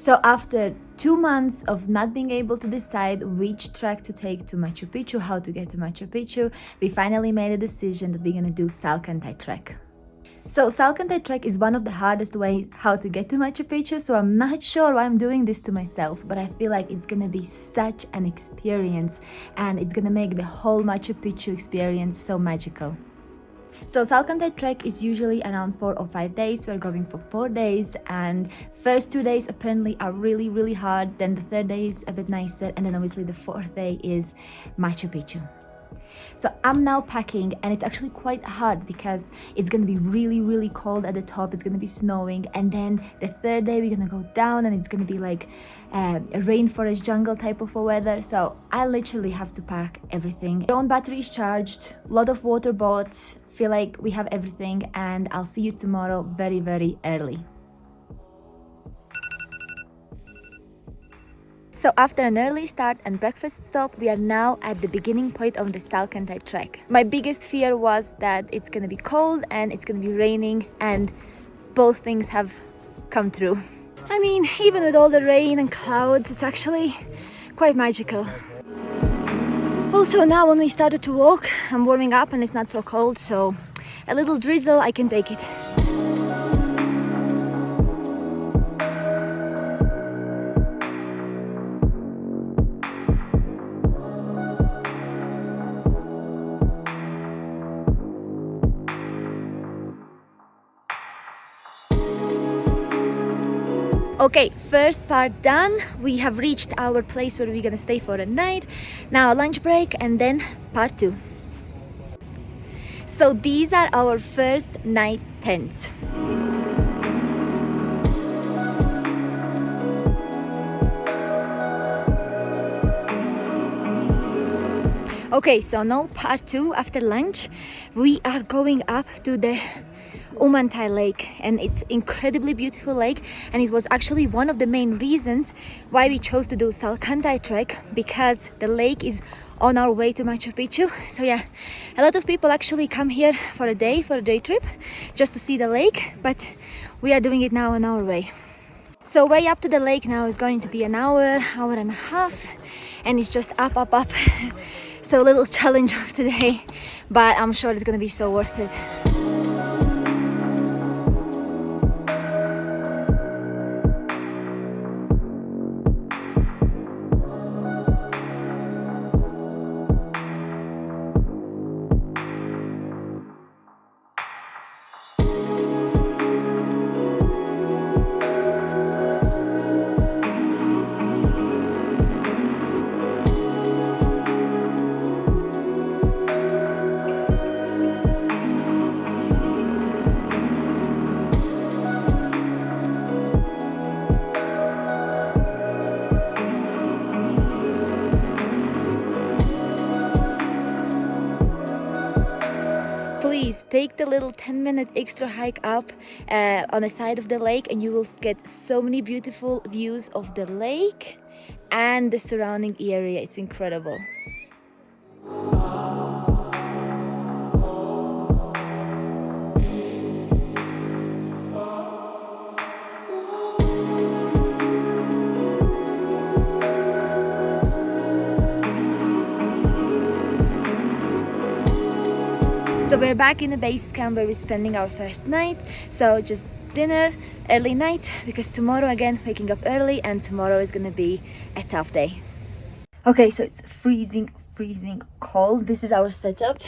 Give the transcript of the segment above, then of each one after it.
So after 2 months of not being able to decide which trek to take to Machu Picchu, how to get to Machu Picchu, we finally made a decision that we're gonna do Salkantay Trek. So Salkantay Trek is one of the hardest ways how to get to Machu Picchu, so I'm not sure why I'm doing this to myself, but I feel like it's gonna be such an experience and it's gonna make the whole Machu Picchu experience so magical. So Salkantay Trek is usually around 4 or 5 days. We're going for 4 days, and first 2 days apparently are really hard, then the third day is a bit nicer, and then obviously the fourth day is Machu Picchu. So I'm now packing, and it's actually quite hard because it's gonna be really cold at the top. It's gonna be snowing, and then the third day we're gonna go down and it's gonna be like a rainforest jungle type of a weather. So I literally have to pack everything. Drone battery is charged, a lot of water bought, feel like we have everything, and I'll see you tomorrow very early. So after an early start and breakfast stop, we are now at the beginning point of the Salkantay Trek. My biggest fear was that it's gonna be cold and it's gonna be raining, and both things have come true. I mean, even with all the rain and clouds, it's actually quite magical. Also now when we started to walk, I'm warming up and it's not so cold, so a little drizzle, I can take it. Okay, first part done. We have reached our place where we're gonna stay for a night. Now a lunch break and then part 2. So these are our first night tents. Okay, so now part 2 after lunch. We are going up to the Humantay Lake, and it's incredibly beautiful lake, and it was actually one of the main reasons why we chose to do Salkantay Trek, because the lake is on our way to Machu Picchu. So yeah, a lot of people actually come here for a day trip just to see the lake, but we are doing it now on our way. So way up to the lake now is going to be an hour and a half, and it's just up. So a little challenge of today, but I'm sure it's gonna be so worth it. Please take the little 10-minute extra hike up on the side of the lake, and you will get so many beautiful views of the lake and the surrounding area. It's incredible. So we're back in the base camp where we're spending our first night. So just dinner, early night, because tomorrow again waking up early, and tomorrow is gonna be a tough day. Okay, so it's freezing cold. This is our setup.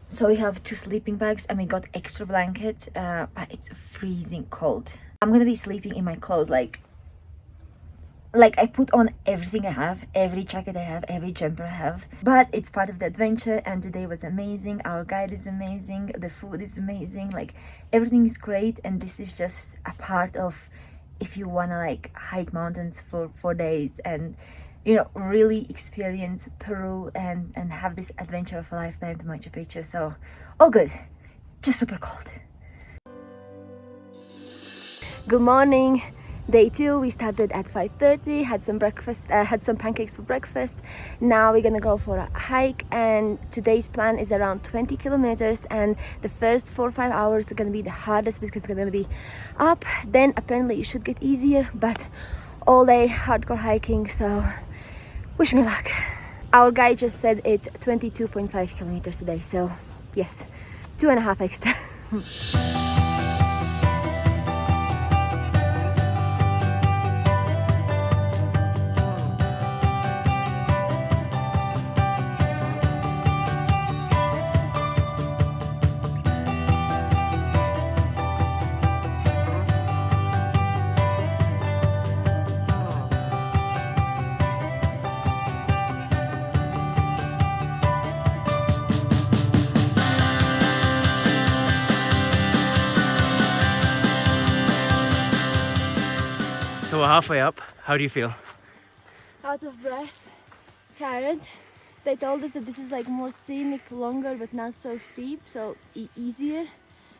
So we have 2 sleeping bags and we got extra blanket, but it's freezing cold. I'm gonna be sleeping in my clothes, like I put on everything I have, every jacket I have, every jumper I have, but it's part of the adventure, and today was amazing. Our guide is amazing, the food is amazing, like everything is great, and this is just a part of if you want to like hike mountains for 4 days and, you know, really experience Peru and have this adventure of a lifetime to Machu Picchu. So all good, just super cold. Good morning. Day 2, we started at 5:30, had some breakfast, had some pancakes for breakfast. Now we're gonna go for a hike, and today's plan is around 20 kilometers, and the first 4 or 5 hours are gonna be the hardest because it's gonna be up. Then apparently it should get easier, but all day hardcore hiking, so wish me luck. Our guide just said it's 22.5 kilometers today, so yes, 2.5 extra. So we're halfway up. How do you feel? Out of breath, tired. They told us that this is like more scenic, longer, but not so steep, so easier.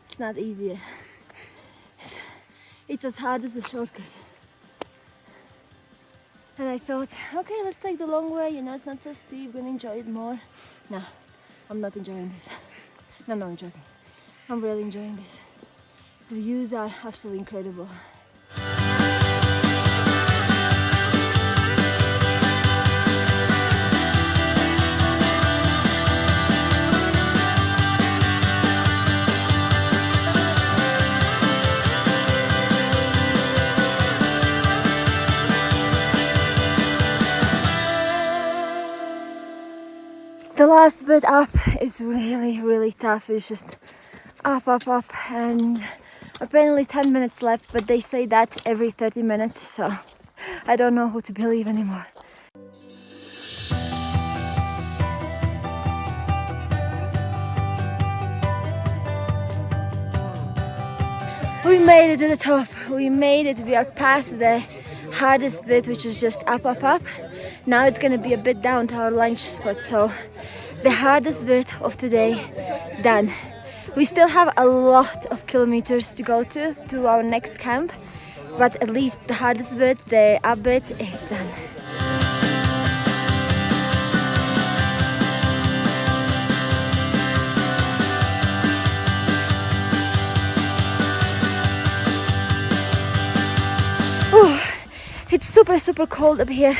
It's not easier. It's as hard as the shortcut. And I thought, okay, let's take the long way, you know, it's not so steep, gonna enjoy it more. No, I'm not enjoying this. No, I'm joking. I'm really enjoying this. The views are absolutely incredible. The last bit up is really tough. It's just up, and apparently 10 minutes left, but they say that every 30 minutes, so I don't know who to believe anymore. We made it to the top. We made it. We are past the hardest bit, which is just up. Now it's gonna be a bit down to our lunch spot, so the hardest bit of today done. We still have a lot of kilometers to go to our next camp, but at least the hardest bit, the up bit, is done. Ooh, it's super cold up here,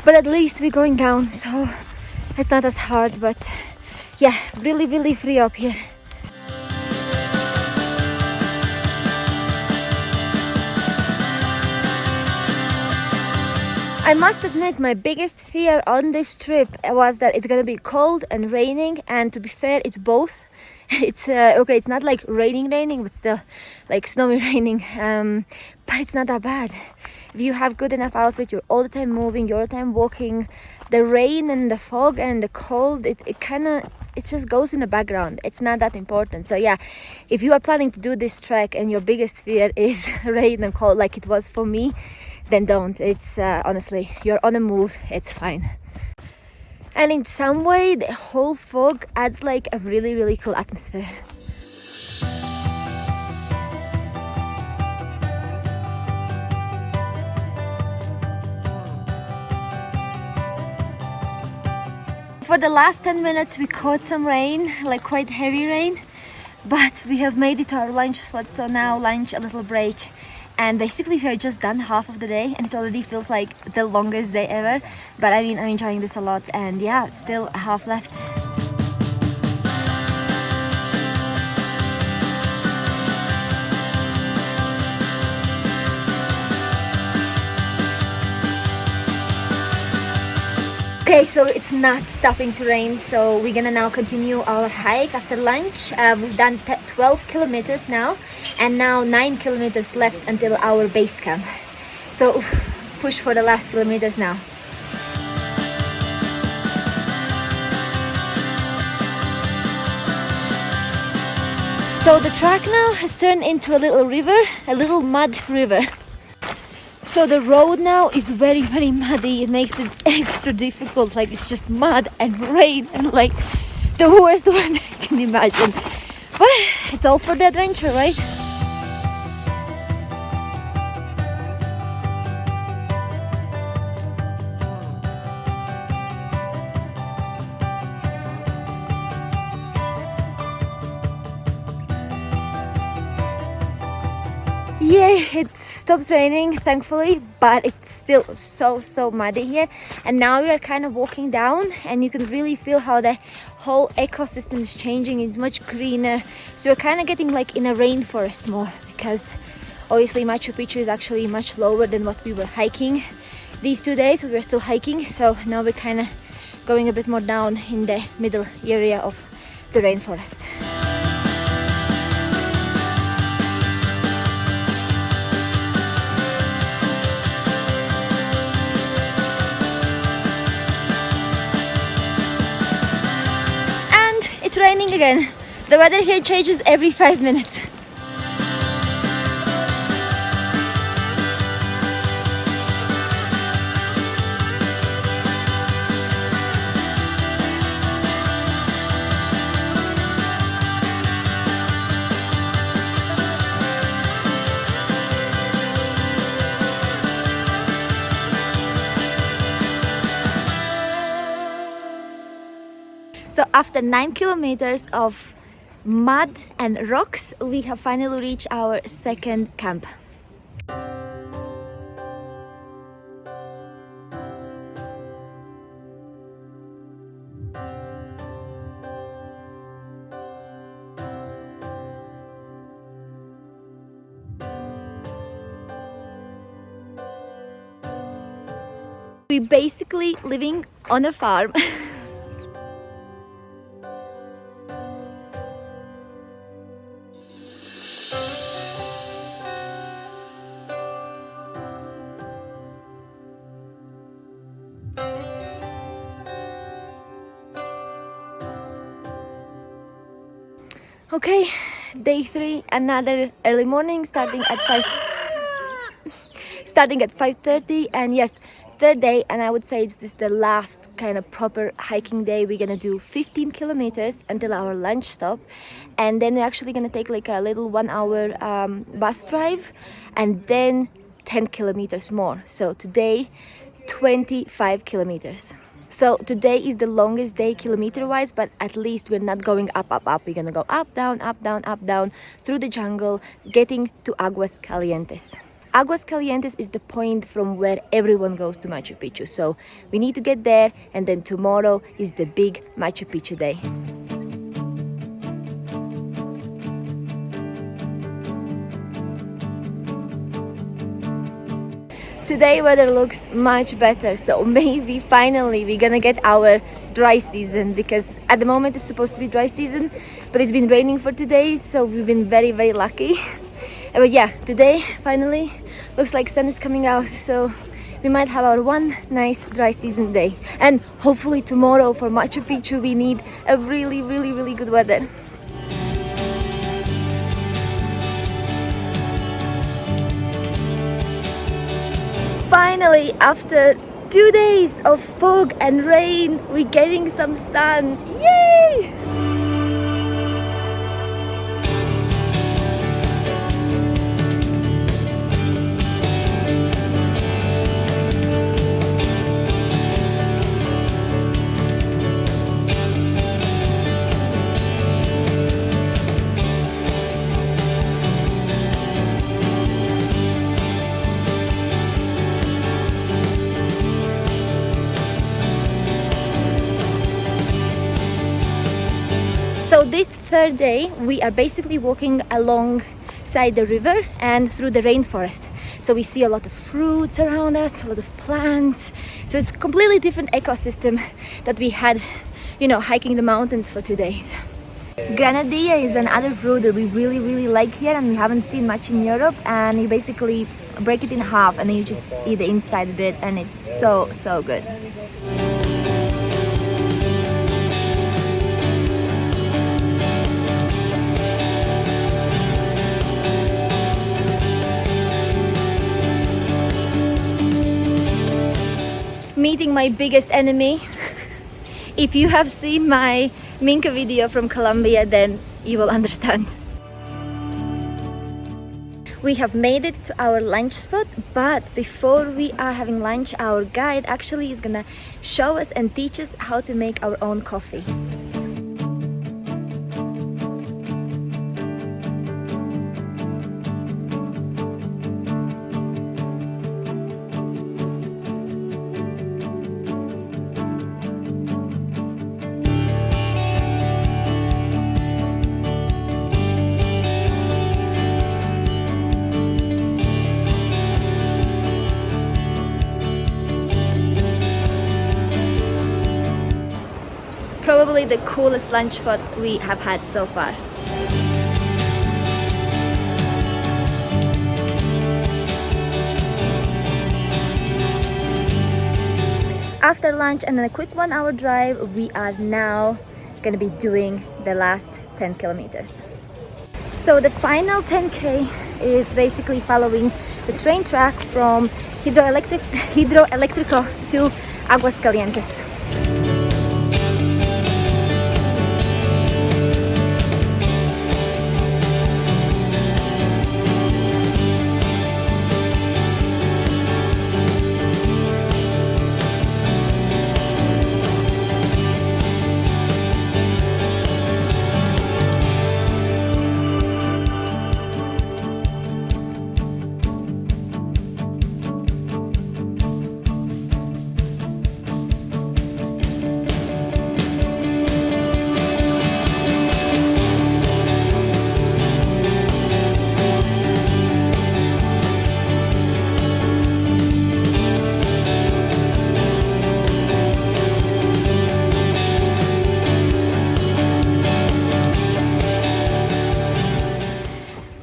but at least we're going down, so it's not as hard, but yeah, really free up here. I must admit, my biggest fear on this trip was that it's gonna be cold and raining, and to be fair, it's both. It's okay, it's not like raining, but still like snowy raining, but it's not that bad. If you have good enough outfit, you're all the time moving, you're all the time walking. The rain and the fog and the cold, it just goes in the background. It's not that important. So yeah, if you are planning to do this trek and your biggest fear is rain and cold like it was for me, then don't. It's honestly, you're on the move, it's fine. And in some way, the whole fog adds like a really cool atmosphere. For the last 10 minutes we caught some rain, like quite heavy rain, but we have made it to our lunch spot, so now lunch, a little break, and basically we have just done half of the day, and it already feels like the longest day ever. But I mean, I'm enjoying this a lot, and yeah, still a half left. Okay, so it's not stopping to rain, so we're gonna now continue our hike after lunch. We've done 12 kilometers now, and now 9 kilometers left until our base camp. So push for the last kilometers now. So the track now has turned into a little river, a little mud river. So the road now is very muddy. It makes it extra difficult. Like, it's just mud and rain and like the worst one I can imagine. But it's all for the adventure, right? Yay, it stopped raining thankfully, but it's still so muddy here. And now we are kind of walking down and you can really feel how the whole ecosystem is changing. It's much greener. So we're kind of getting like in a rainforest more, because obviously Machu Picchu is actually much lower than what we were hiking these 2 days. We were still hiking, so now we're kind of going a bit more down in the middle area of the rainforest. It's raining again. The weather here changes every 5 minutes. So after 9 kilometers of mud and rocks, we have finally reached our second camp. We basically living on a farm. Okay, day 3, another early morning starting at 5:30, and yes, third day, and I would say this is the last kind of proper hiking day. We're gonna do 15 kilometers until our lunch stop, and then we're actually gonna take like a little 1 hour bus drive, and then 10 kilometers more. So today 25 kilometers. So today is the longest day kilometer wise, but at least we're not going up. We're gonna go up, down, through the jungle, getting to Aguas Calientes. Aguas Calientes is the point from where everyone goes to Machu Picchu. So we need to get there, and then tomorrow is the big Machu Picchu day. Today weather looks much better, so maybe finally we're gonna get our dry season, because at the moment it's supposed to be dry season, but it's been raining for 2 days, so we've been very lucky. But yeah, today finally looks like sun is coming out, so we might have our one nice dry season day. And hopefully tomorrow for Machu Picchu we need a really good weather. Finally, after 2 days of fog and rain, we're getting some sun. Yay! So this third day, we are basically walking alongside the river and through the rainforest. So we see a lot of fruits around us, a lot of plants. So it's a completely different ecosystem that we had, hiking the mountains for 2 days. Granadilla is another fruit that we really like here, and we haven't seen much in Europe. And you basically break it in half and then you just eat the inside a bit, and it's so good. Meeting my biggest enemy. If you have seen my Minka video from Colombia, then you will understand. We have made it to our lunch spot, but before we are having lunch, our guide actually is gonna show us and teach us how to make our own coffee. probably the coolest lunch spot we have had so far. After lunch and then a quick 1-hour drive, we are now gonna be doing the last 10 kilometers. So the final 10K is basically following the train track from Hidroeléctrico to Aguascalientes.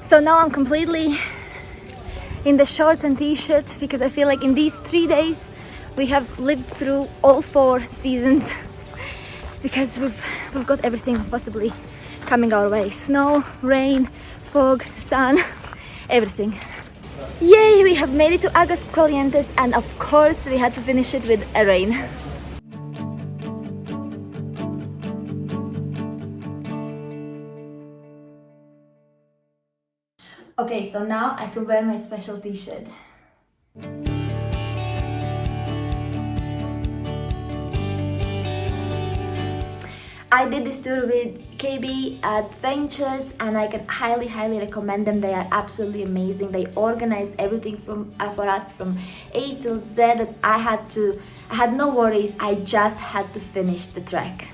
So now I'm completely in the shorts and t-shirt because I feel like in these 3 days we have lived through all 4 seasons because we've got everything possibly coming our way. Snow, rain, fog, sun, everything. Yay, we have made it to Aguascalientes, and of course we had to finish it with a rain. Okay, so now I can wear my special t-shirt. I did this tour with KB Adventures and I can highly recommend them. They are absolutely amazing. They organized everything for us from A to Z that I had no worries. I just had to finish the trek.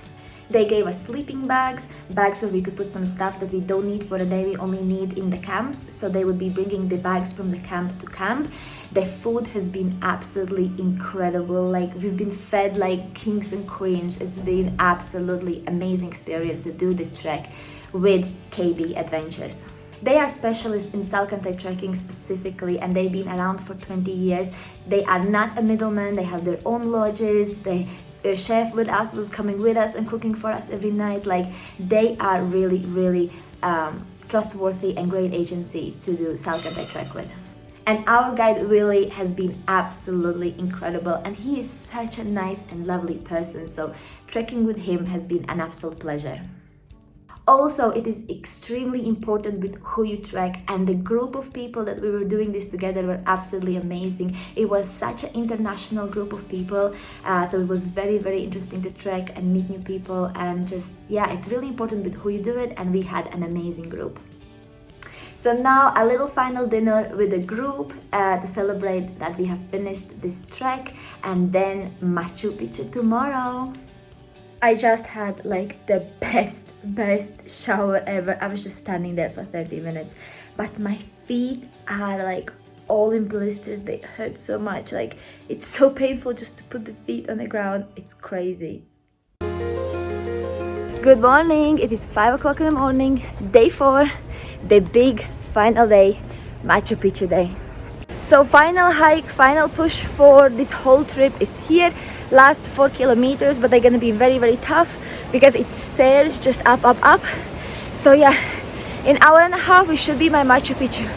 They gave us sleeping bags where we could put some stuff that we don't need for the day, we only need in the camps. So they would be bringing the bags from the camp to camp. The food has been absolutely incredible. Like, we've been fed like kings and queens. It's been absolutely amazing experience to do this trek with KB Adventures. They are specialists in Salkantay trekking specifically, and they've been around for 20 years. They are not a middleman. They have their own lodges. A chef with us was coming with us and cooking for us every night. Like, they are really trustworthy and great agency to do Salkantay Trek with. And our guide Willie has been absolutely incredible, and he is such a nice and lovely person, so trekking with him has been an absolute pleasure. Also, it is extremely important with who you trek, and the group of people that we were doing this together were absolutely amazing. It was such an international group of people, so it was very interesting to trek and meet new people, and just, yeah, it's really important with who you do it, and we had an amazing group. So now a little final dinner with the group to celebrate that we have finished this trek, and then Machu Picchu tomorrow. I just had like the best shower ever. I was just standing there for 30 minutes, but my feet are like all in blisters. They hurt so much. Like, it's so painful just to put the feet on the ground. It's crazy. Good morning. It is 5 o'clock in the morning, day 4, the big final day, Machu Picchu day. So final hike, final push for this whole trip is here. Last 4 kilometers, but they're gonna be very tough because it's stairs just up. So yeah, in an hour and a half we should be by Machu Picchu.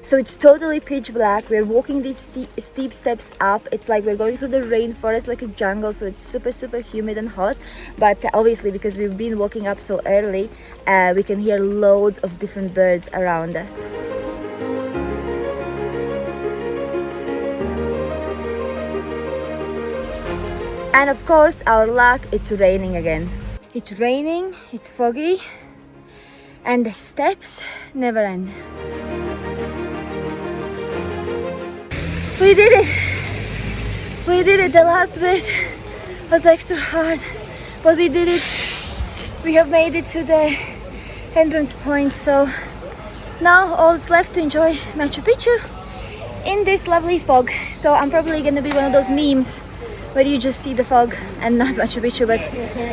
So it's totally pitch black. We're walking these steep steps up. It's like we're going through the rainforest, like a jungle, so it's super humid and hot. But obviously, because we've been walking up so early, we can hear loads of different birds around us. And of course, our luck, it's raining again. It's raining, it's foggy, and the steps never end. We did it! We did it! The last bit was extra hard, but we did it. We have made it to the entrance point, so now all that's left to enjoy Machu Picchu in this lovely fog. So I'm probably gonna be one of those memes where you just see the fog and not Machu Picchu, but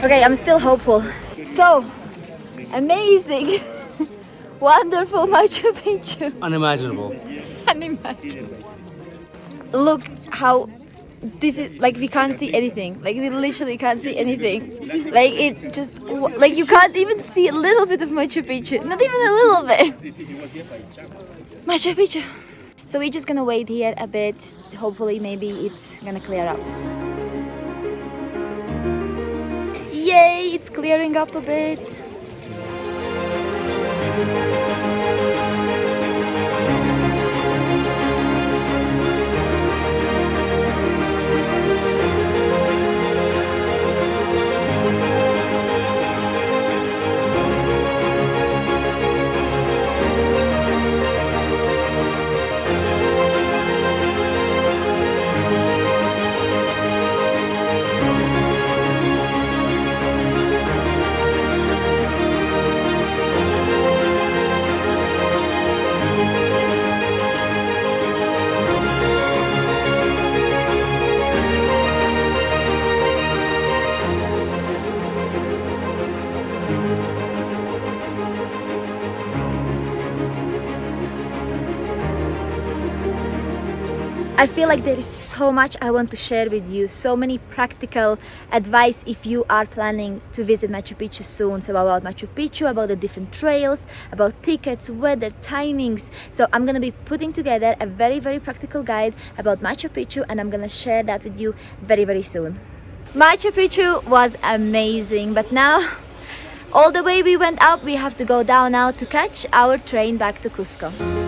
okay, I'm still hopeful. So, amazing! Wonderful Machu Picchu! Unimaginable. Unimaginable. Look how this is, like, we can't see anything. Like, we literally can't see anything. Like, it's just, like, you can't even see a little bit of Machu Picchu. Not even a little bit. Machu Picchu. So we're just gonna wait here a bit. Hopefully, maybe it's gonna clear up. Yay, it's clearing up a bit. I feel like there is so much I want to share with you, so many practical advice if you are planning to visit Machu Picchu soon. So about Machu Picchu, about the different trails, about tickets, weather, timings. So I'm gonna be putting together a very, very practical guide about Machu Picchu, and I'm gonna share that with you very, very soon. Machu Picchu was amazing, but now all the way we went up, we have to go down now to catch our train back to Cusco.